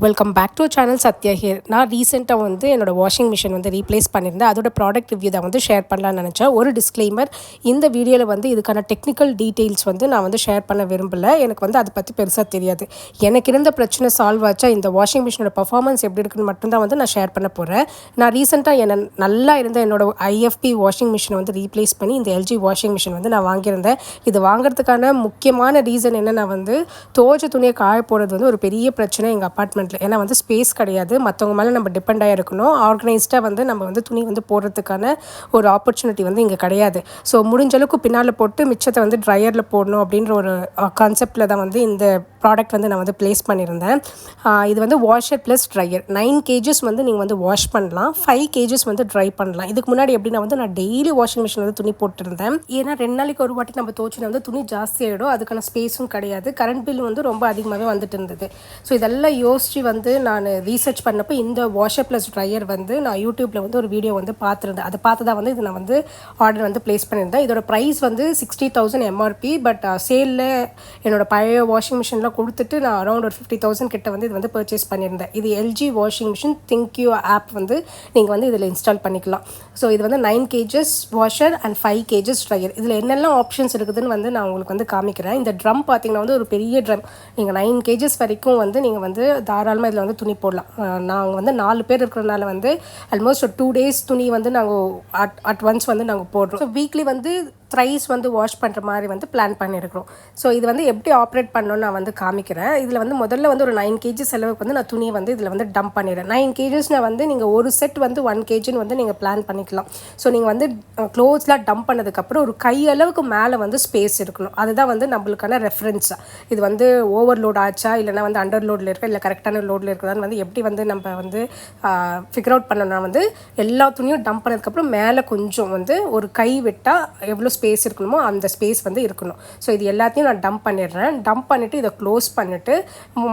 Welcome back to channel Sathya here. நான் ரீசெண்டாக வந்து என்னோடய வாஷிங் மிஷின் வந்து ரீப்ளேஸ் பண்ணியிருந்தேன். அதோட ப்ராடக்ட் ரிவ்யூ தான் வந்து ஷேர் பண்ணலான்னு நினச்சேன். ஒரு டிஸ்க்ளைமர், இந்த வீடியோவில் வந்து இதுக்கான டெக்னிக்கல் டீட்டெயில்ஸ் வந்து நான் வந்து ஷேர் பண்ண விரும்பலை. எனக்கு வந்து அதை பற்றி பெருசாக தெரியாது. எனக்கு இருந்த பிரச்சனை சால்வ் ஆச்சா, இந்த வாஷிங் மிஷினோட பர்ஃபார்மன்ஸ் எப்படி இருக்குன்னு மட்டும்தான் வந்து நான் ஷேர் பண்ண போகிறேன். நான் ரீசெண்டாக நல்லா இருந்த என்னோடய ஐஎஃப்பி வாஷிங் மிஷினை வந்து ரீப்ளேஸ் பண்ணி இந்த எல்ஜி வாஷிங் மிஷின் வந்து நான் வாங்கியிருந்தேன். இது வாங்குறதுக்கான முக்கியமான ரீசன் என்ன, நான் வந்து துவைச்ச துணியை காய போடுறது வந்து ஒரு பெரிய பிரச்சனை எங்கள் அப்பார்ட்மெண்ட்டில். ஏன்னா வந்து ஸ்பேஸ் கிடையாது, மற்றவங்க மேலே நம்ம டிபெண்ட் ஆகிருக்கணும். ஆர்கனைஸ்டாக வந்து நம்ம வந்து துணி வந்து போடுறதுக்கான ஒரு ஆப்பர்ச்சுனிட்டி வந்து இங்கே கிடையாது. ஸோ முடிஞ்ச அளவுக்கு பின்னால் போட்டு மிச்சத்தை வந்து ட்ரையரில் போடணும் அப்படின்ற ஒரு கான்செப்டில் தான் வந்து இந்த ப்ராடக்ட் வந்து நான் வந்து ப்ளேஸ் பண்ணியிருந்தேன். இது வந்து வாஷர் ப்ளஸ் ட்ரையர். 9 kgs வந்து நீங்கள் வந்து வாஷ் பண்ணலாம், 5 kgs வந்து ட்ரை பண்ணலாம். இதுக்கு முன்னாடி எப்படின்னா வந்து நான் டெய்லி வாஷிங் மிஷின் வந்து துணி போட்டுருந்தேன். ஏன்னா 2 நாளைக்கு ஒரு வாட்டி நம்ம துவைச்சினா வந்து துணி ஜாஸ்தி ஆகிடும், அதுக்கான ஸ்பேஸும் கிடையாது, கரண்ட் பில் வந்து ரொம்ப அதிகமாகவே வந்துட்டு இருந்தது. ஸோ இதெல்லாம் யோசித்து வந்து நான் ரீசர்ச் பண்ணப்போ இந்த வாஷர் ப்ளஸ் ட்ரையர் வந்து நான் யூடியூப்பில் வந்து ஒரு வீடியோ வந்து பார்த்துருந்தேன். அதை பார்த்து தான் வந்து இது நான் வந்து ஆர்டர் வந்து ப்ளேஸ் பண்ணியிருந்தேன். இதோட ப்ரைஸ் வந்து 60,000 MRP. பட் சேலில் என்னோடய பழைய வாஷிங் மிஷினில் கொடுத்துட்டு நான் அரௌண்ட் ஒரு 50,000 கிட்ட வந்து இது வந்து பர்ச்சேஸ் பண்ணியிருந்தேன். இது எல்ஜி வாஷிங் மிஷின் திங்க்யூ ஆப் வந்து நீங்கள் வந்து இதில் இன்ஸ்டால் பண்ணிக்கலாம். ஸோ இது வந்து 9 kgs washer and 5 kgs dryer. இதில் என்னெல்லாம் ஆப்ஷன்ஸ் இருக்குதுன்னு வந்து நான் உங்களுக்கு வந்து காமிக்கிறேன். இந்த ட்ரம் பார்த்தீங்கன்னா வந்து ஒரு பெரிய ட்ரம். நீங்கள் 9 kgs வரைக்கும் வந்து நீங்கள் வந்து தாராளமாக இதில் வந்து துணி போடலாம். நாங்கள் வந்து 4 பேர் இருக்கிறனால வந்து ஆல்மோஸ்ட் ஒரு 2 days துணி வந்து நாங்கள் அட் ஒன்ஸ் வந்து நாங்கள் போடுறோம். ஸோ வீக்லி வந்து த்ரைஸ் வந்து வாஷ் பண்ணுற மாதிரி வந்து பிளான் பண்ணியிருக்கிறோம். ஸோ இது வந்து எப்படி ஆப்ரேட் பண்ணணும்னு நான் வந்து காமிக்கிறேன். இதில் வந்து முதல்ல வந்து ஒரு 9 kgs அளவுக்கு வந்து நான் துணியை வந்து இதில் வந்து டம்ப் பண்ணிடுறேன். 9 kgsனால் வந்து நீங்கள் ஒரு செட் வந்து 1 kgன்னு வந்து நீங்கள் பிளான் பண்ணிக்கலாம். ஸோ நீங்கள் வந்து க்ளோத்ஸ்லாம் டம்ப் பண்ணதுக்கப்புறம் ஒரு கை அளவுக்கு மேலே வந்து ஸ்பேஸ் இருக்கணும். அதுதான் வந்து நம்மளுக்கான ரெஃபரன்ஸ். இது வந்து ஓவர்லோட் ஆச்சா இல்லைனா வந்து அண்டர் லோடில் இருக்கா இல்லை கரெக்டான லோடில் இருக்குதான்னு வந்து எப்படி வந்து நம்ம வந்து ஃபிகர் அவுட் பண்ணணும்னா வந்து எல்லா துணியும் டம்ப் பண்ணதுக்கப்புறம் மேலே கொஞ்சம் வந்து ஒரு கை விட்டால் எவ்வளோ ஸ்பேஸ் இருக்கணுமோ அந்த ஸ்பேஸ் வந்து இருக்கணும். ஸோ இது எல்லாத்தையும் நான் டம்ப் பண்ணிடுறேன். டம்ப் பண்ணிவிட்டு இதை க்ளோஸ் பண்ணிவிட்டு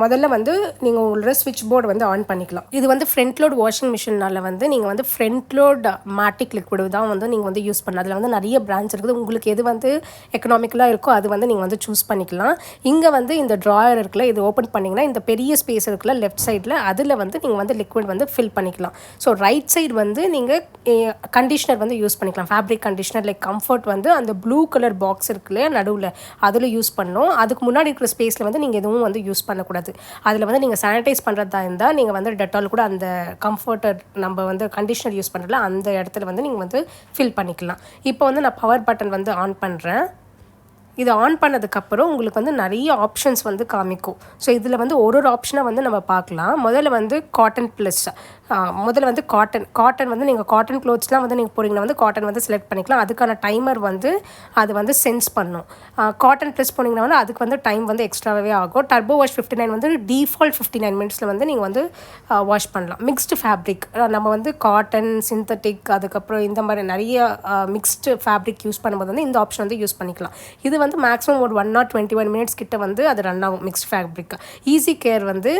முதல்ல வந்து நீங்கள் உங்களோட ஸ்விட்ச் போர்டு வந்து ஆன் பண்ணிக்கலாம். இது வந்து ஃப்ரண்ட் லோட் வாஷிங் மிஷினால் வந்து நீங்கள் வந்து ஃப்ரண்ட் லோட் மேட்டிக் லிக்விட் தான் வந்து நீங்கள் வந்து யூஸ் பண்ணலாம். அதில் வந்து நிறைய பிராண்ட்ஸ் இருக்குது. உங்களுக்கு எது வந்து எக்கனாமிக்கலாக இருக்கோ அது வந்து நீங்கள் வந்து சூஸ் பண்ணிக்கலாம். இங்கே வந்து இந்த ட்ராயர் இருக்குல்ல, இது ஓப்பன் பண்ணிங்கன்னா இந்த பெரிய ஸ்பேஸ் இருக்குல்ல லெஃப்ட் சைடில், அதில் வந்து நீங்கள் வந்து லிக்விட் வந்து ஃபில் பண்ணிக்கலாம். ஸோ ரைட் சைடு வந்து நீங்கள் கண்டிஷ்னர் வந்து யூஸ் பண்ணிக்கலாம். ஃபேப்ரிக் கண்டிஷ்னர் லைக் கம்ஃபர்ட் வந்து அந்த ப்ளூ கலர் பாக்ஸ் இருக்கு இல்லையா நடுவில், அதில் யூஸ் பண்ணணும். அதுக்கு முன்னாடி இருக்கிற ஸ்பேஸில் வந்து நீங்கள் எதுவும் வந்து யூஸ் பண்ணக்கூடாது. அதில் வந்து நீங்கள் சானிடைஸ் பண்ணுறதா இருந்தால் நீங்கள் வந்து டெட்டால் கூட அந்த கம்ஃபர்ட்டர் நம்ம வந்து கண்டிஷ்னர் யூஸ் பண்ணுறதுல அந்த இடத்துல வந்து நீங்கள் வந்து ஃபில் பண்ணிக்கலாம். இப்போ வந்து நான் பவர் பட்டன் வந்து ஆன் பண்ணுறேன். இது ஆன் பண்ணதுக்கப்புறம் உங்களுக்கு வந்து நிறைய ஆப்ஷன்ஸ் வந்து காமிக்கும். ஸோ இதில் வந்து ஒரு ஆப்ஷனாக வந்து நம்ம பார்க்கலாம். முதல்ல வந்து காட்டன் ப்ளஸ், முதல்ல வந்து காட்டன் வந்து நீங்கள் காட்டன் க்ளோத்ஸ்லாம் வந்து நீங்கள் போகிறீங்கன்னா வந்து காட்டன் வந்து செலக்ட் பண்ணிக்கலாம். அதுக்கான டைமர் வந்து அது வந்து சென்ஸ் பண்ணும். காட்டன் ப்ளஸ் போனீங்கன்னா வந்து அதுக்கு வந்து டைம் வந்து எக்ஸ்ட்ராவே ஆகும். டர்போ வாஷ் 59 வந்து டிஃபால்ட் 59 மினிட்ஸில் வந்து நீங்கள் வந்து வாஷ் பண்ணலாம். மிக்ஸ்டு ஃபேப்ரிக், நம்ம வந்து காட்டன், சிந்தட்டிக், அதுக்கப்புறம் இந்த மாதிரி நிறைய மிக்ஸ்டு ஃபேப்ரிக் யூஸ் பண்ணும்போது வந்து இந்த ஆப்ஷன் வந்து யூஸ் பண்ணிக்கலாம். இது வந்து மேக்ஸிமம் ஒரு 1 or 21 மினிட்ஸ் கிட்ட வந்து அது ரன் ஆகும். மிக்ஸ்ட் ஃபேப்ரிக் ஈஸி கேர் வந்து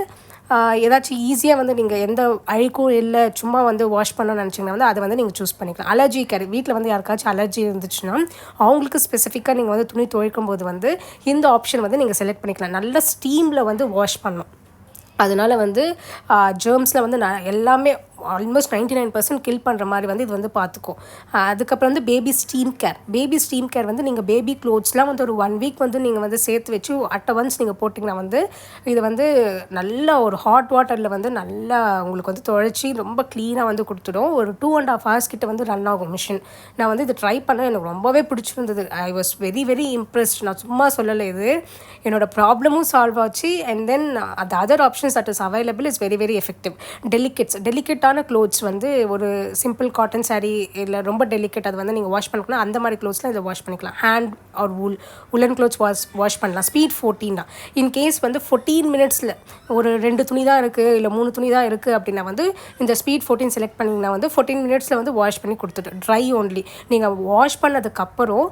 ஏதாச்சும் ஈஸியாக வந்து நீங்கள் எந்த அழுக்கும் இல்லை சும்மா வந்து வாஷ் பண்ணணும்னு நினச்சிங்கன்னா வந்து அதை வந்து நீங்கள் சூஸ் பண்ணிக்கலாம். அலர்ஜி கேர், வீட்டில் வந்து யாருக்காச்சும் அலர்ஜி இருந்துச்சுன்னா அவங்களுக்கு ஸ்பெசிஃபிக்காக நீங்கள் வந்து துணி துவைக்கும் போது வந்து இந்த ஆப்ஷன் வந்து நீங்கள் செலக்ட் பண்ணிக்கலாம். நல்ல ஸ்டீமில் வந்து வாஷ் பண்ணணும். அதனால் வந்து ஜெர்ம்ஸில் வந்து எல்லாமே ஆல்மோஸ்ட் 99% கில் பண்ணுற மாதிரி வந்து இது வந்து பார்த்துக்கும். அதுக்கப்புறம் வந்து பேபி ஸ்டீம் கேர் வந்து நீங்கள் பேபி க்ளோத்ஸ்லாம் வந்து ஒரு 1 வீக் வந்து நீங்கள் வந்து சேர்த்து வச்சு அட் ஒன்ஸ் நீங்கள் போட்டிங்கன்னா வந்து இது வந்து நல்லா ஒரு ஹாட் வாட்டரில் வந்து நல்லா உங்களுக்கு வந்து துவைச்சி ரொம்ப க்ளீனாக வந்து கொடுத்துடும். ஒரு 2.5 hours கிட்ட வந்து ரன் ஆகும் மிஷின். நான் வந்து இது ட்ரை பண்ணேன், எனக்கு ரொம்பவே பிடிச்சிருந்தது. I was very very impressed. நான் சும்மா சொல்லலை, இது என்னோடய ப்ராப்ளமும் சால்வ் ஆச்சு. And then the other options that is available is very very effective. டெலிகேட்டான க்ளோத்ஸ் வந்து ஒரு சிம்பிள் காட்டன் சாரீ இல்லை ரொம்ப டெலிகேட், அது வந்து நீங்கள் வாஷ் பண்ணலாம். அந்த மாதிரி க்ளோத்ஸ்லாம் இதை வாஷ் பண்ணிக்கலாம். ஹேண்ட் ஆர் உலன் க்ளோத்ஸ் வாஷ் பண்ணலாம். ஸ்பீட் 14 தான். இன்கேஸ் வந்து 14 மினிட்ஸில் ஒரு 2 துணி தான் இருக்குது இல்லை 3 துணி தான் இருக்குது அப்படின்னா வந்து இந்த ஸ்பீட் 14 செலக்ட் பண்ணிங்கன்னா வந்து 14 மினிட்ஸில் வந்து வாஷ் பண்ணி கொடுத்துட்டு ட்ரை ஓன்லி. நீங்கள் வாஷ் பண்ணதுக்கப்புறம்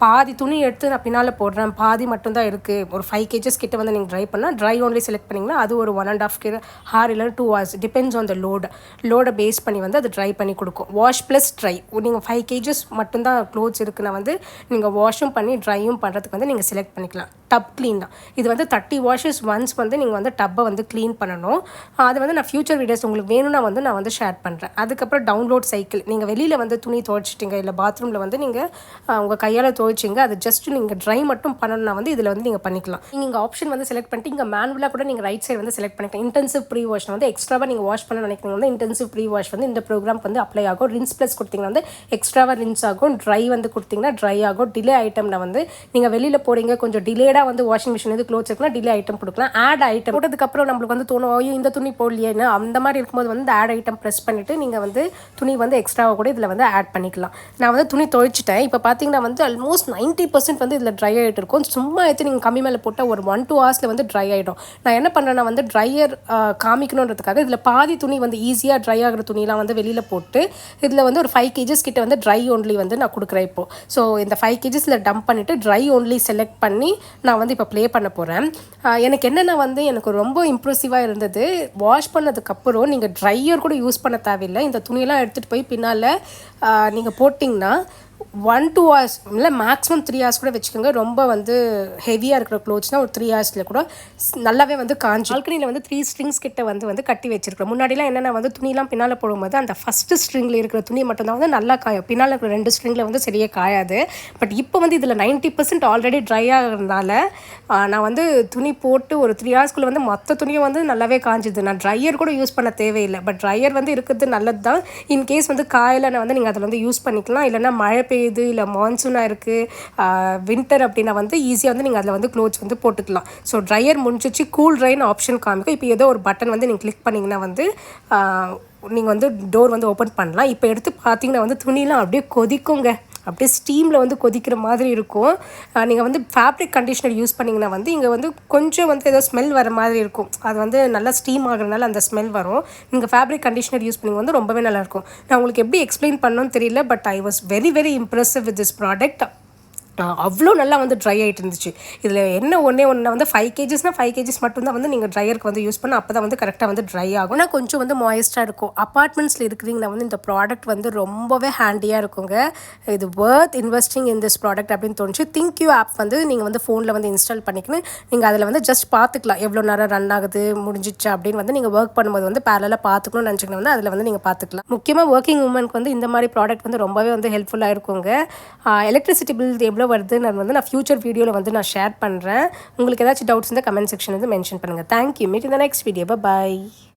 பாதி துணி எடுத்து நான் பின்னால் போடுறேன், பாதி மட்டும்தான் இருக்குது, ஒரு 5 kgs கிட்ட வந்து நீங்கள் ட்ரை பண்ணால் ட்ரை ஓன்லி செலக்ட் பண்ணிங்கன்னா அது ஒரு 1.5 hour இல்லை 2 hours depends on the load. லோடை பேஸ் பண்ணி வந்து அது ட்ரை பண்ணி கொடுக்கும். Wash plus try. நீங்கள் 5 kgs மட்டும்தான் க்ளோத்ஸ் இருக்குன்னா வந்து நீங்கள் வாஷும் பண்ணி ட்ரையும் பண்ணுறதுக்கு வந்து நீங்கள் செலக்ட் பண்ணிக்கலாம். டப் க்ளீன் தான் இது வந்து 30 washes ஒன்ஸ் வந்து நீங்கள் வந்து டப்பை வந்து க்ளீன் பண்ணணும். அது வந்து நான் ஃபியூச்சர் வீடியோஸ் உங்களுக்கு வேணும்னா வந்து நான் வந்து ஷேர் பண்ணுறேன். அதுக்கப்புறம் டவுன்லோட் சைக்கிள். நீங்கள் வெளியில் வந்து துணி துவைச்சிட்டிங்க இல்லை பாத்ரூமில் வந்து நீங்கள் உங்கள் கையால் துவைச்சிங்க அது ஜஸ்ட் நீங்கள் ட்ரை மட்டும் பண்ணணும்னா வந்து இதில் வந்து நீங்கள் பண்ணிக்கலாம். நீங்கள் ஆப்ஷன் வந்து செலக்ட் பண்ணிட்டு இங்கே மேனுவலாக கூட நீங்கள் ரைட் சைடு வந்து செலக்ட் பண்ணிக்கலாம். இன்டென்சிவ் ப்ரீ வாஷ் வந்து எக்ஸ்ட்ராவாக நீங்கள் வாஷ் பண்ண நினைக்கிறீங்க வந்து இன்டென்சிவ் ப்ரீ வாஷ் வந்து இந்த ப்ரோக்ராம் வந்து அப்ளை ஆகும். ரின்ஸ் ப்ளஸ் கொடுத்தீங்கன்னா வந்து எக்ஸ்ட்ராவாக ரின்ஸ் ஆகும். ட்ரை வந்து கொடுத்தீங்கன்னா ட்ரை ஆகும். டிலே ஐட்டமில் வந்து நீங்கள் வெளியில் போகிறீங்க கொஞ்சம் டிலேடாக வந்து வாஷிங் மிஷின் வந்து க்ளோத்ஸ் இருக்குன்னா டிலே ஐட்டம் கொடுக்கலாம். ஆட் ஐட்டம் போட்டதுக்கப்புறம் நம்மளுக்கு வந்து தோணும் ஐயோ இந்த துணி போடலையேன்னு அந்த மாதிரி இருக்கும்போது வந்து ஆட் ஐட்டம் ப்ரெஸ் பண்ணிவிட்டு நீங்கள் வந்து துணி வந்து எக்ஸ்ட்ராவாக கூட இதில் வந்து ஆட் பண்ணிக்கலாம். நான் வந்து துணி துவைச்சிட்டேன். இப்போ பார்த்தீங்கன்னா வந்து ஆல்மோஸ்ட் 90% வந்து இதில் ட்ரை ஆகிட்டு இருக்கும். சும்மா எடுத்து நீங்கள் கம்மி மேலே போட்டால் ஒரு 1-2 hours வந்து ட்ரை ஆகிடும். நான் என்ன பண்ணுறேன்னா வந்து ட்ரையர் காமிக்கணுன்றதுக்காக இதில் பாதி துணி வந்து ஈஸியாக ட்ரை ஆகிற துணிலாம் வந்து வெளியில் போட்டு இதில் வந்து ஒரு 5 kgs கிட்ட வந்து ட்ரை ஒன்லி வந்து நான் கொடுக்குறேன் இப்போது. ஸோ இந்த 5 kgsல டம்ப் பண்ணிவிட்டு ட்ரை ஒன்லி செலக்ட் பண்ணி நான் வந்து இப்போ ப்ளே பண்ண போகிறேன். எனக்கு என்னென்ன வந்து எனக்கு ரொம்ப இம்ப்ரெசிவாக இருந்தது வாஷ் பண்ணதுக்கப்புறம் நீங்கள் ட்ரையர் கூட யூஸ் பண்ண தேவையில்லை. இந்த துணியெல்லாம் எடுத்துகிட்டு போய் பின்னால் நீங்கள் போட்டிங்கன்னா 1-2 hours இல்லை மேக்ஸிமம் 3 hours கூட வச்சுக்கோங்க. ரொம்ப வந்து ஹெவியாக இருக்கிற க்ளோத்ஸ்னால் ஒரு 3 hours கூட நல்லாவே வந்து காஞ்சி. பால்கனியில் வந்து 3 strings கிட்ட வந்து கட்டி வச்சிருக்கோம். முன்னாடிலாம் என்னென்னா வந்து துணிலாம் பின்னால் போடும்போது அந்த ஃபஸ்ட்டு ஸ்ட்ரிங்கில் இருக்கிற துணி மட்டும்தான் வந்து நல்லா காயும். பின்னால் இருக்கிற 2 ஸ்ட்ரிங்கில் வந்து சரியாக காயாது. பட் இப்போ வந்து இதில் 90% ஆல்ரெடி ட்ரை ஆகிறதுனால நான் வந்து துணி போட்டு ஒரு 3 hours வந்து மொத்த துணியும் வந்து நல்லாவே காஞ்சிது. நான் ட்ரையர் கூட யூஸ் பண்ண தேவையில்லை. பட் ட்ரையர் வந்து இருக்கிறது நல்லது தான். இன்கேஸ் வந்து காயலைன்னா வந்து நீங்கள் அதில் வந்து யூஸ் பண்ணிக்கலாம். இல்லைனா மழை பெய்யுது இல்லை மான்சூனாக இருக்குது வின்டர் அப்படின்னா வந்து ஈஸியாக வந்து நீங்கள் அதில் வந்து க்ளோத்ஸ் வந்து போட்டுக்கலாம். ஸோ ட்ரையர் முடிஞ்சிச்சு. கூல் ட்ரைன்னு ஆப்ஷன் காமிக்கும். இப்போ ஏதோ ஒரு பட்டன் வந்து நீங்கள் கிளிக் பண்ணிங்கன்னா வந்து நீங்கள் வந்து டோர் வந்து ஓப்பன் பண்ணலாம். இப்போ எடுத்து பார்த்தீங்கன்னா வந்து துணிலாம் அப்படியே கொதிக்குங்க. அப்படியே ஸ்டீமில் வந்து கொதிக்கிற மாதிரி இருக்கும். நீங்கள் வந்து ஃபேப்ரிக் கண்டிஷனர் யூஸ் பண்ணிங்கன்னா வந்து இங்கே வந்து கொஞ்சம் வந்து ஏதோ ஸ்மெல் வர மாதிரி இருக்கும். அது வந்து நல்லா ஸ்டீம் ஆகுறதுனால அந்த ஸ்மெல் வரும். நீங்கள் ஃபேப்ரிக் கண்டிஷனர் யூஸ் பண்ணிங்க வந்து ரொம்பவே நல்லாயிருக்கும். நான் உங்களுக்கு எப்படி எக்ஸ்பிளைன் பண்ணணும்னு தெரியல. But I was very very impressive with this product. அவ்வளோ நல்லா வந்து ட்ரை ஆகிட்டு இருந்துச்சு. இதில் என்ன ஒன்று வந்து 5 kgsனால் 5 kgs மட்டும்தான் வந்து நீங்கள் ட்ரையருக்கு வந்து யூஸ் பண்ண அப்போ தான் வந்து கரெக்டாக வந்து ட்ரை ஆகும். ஆனால் கொஞ்சம் வந்து மாய்ஸ்டாக இருக்கும். அப்பார்ட்மெண்ட்ஸில் இருக்கிறீங்கன்னா வந்து இந்த ப்ராடக்ட் வந்து ரொம்பவே ஹேண்டியாக இருக்குங்க. இது வர்த் இன்வெஸ்டிங் இன் திஸ் ப்ராடக்ட் அப்படின்னு தோணுச்சு. திங்க்யூ ஆப் வந்து நீங்கள் வந்து ஃபோனில் வந்து இன்ஸ்டால் பண்ணிக்கணும். நீங்கள் அதில் வந்து ஜஸ்ட் பார்த்துக்கலாம் எவ்வளோ நேரம் ரன் ஆகுது முடிஞ்சிச்சு அப்படின்னு வந்து நீங்கள் ஒர்க் பண்ணும்போது வந்து பேரலாக பார்த்துக்கணும்னு நினச்சிங்கன்னா வந்து அதில் வந்து நீங்கள் பார்த்துக்கலாம். முக்கியமாக ஒர்க்கிங் உமனுக்கு வந்து இந்த மாதிரி ப்ராடக்ட் வந்து ரொம்பவே வந்து ஹெல்ப்ஃபுல்லாக இருக்குங்க. எலக்ட்ரிசிட்டி பில் எவ்வளோ வருது நான் ஃபியூச்சர் வீடியோவில் வந்து நான் ஷேர் பண்ணுறேன். உங்களுக்கு ஏதாச்சும் டவுட்ஸ் இருந்தால் கமெண்ட் செக்ஷன் வந்து மென்ஷன் பண்ணுங்கள். Thank you. Meet in the next video. By.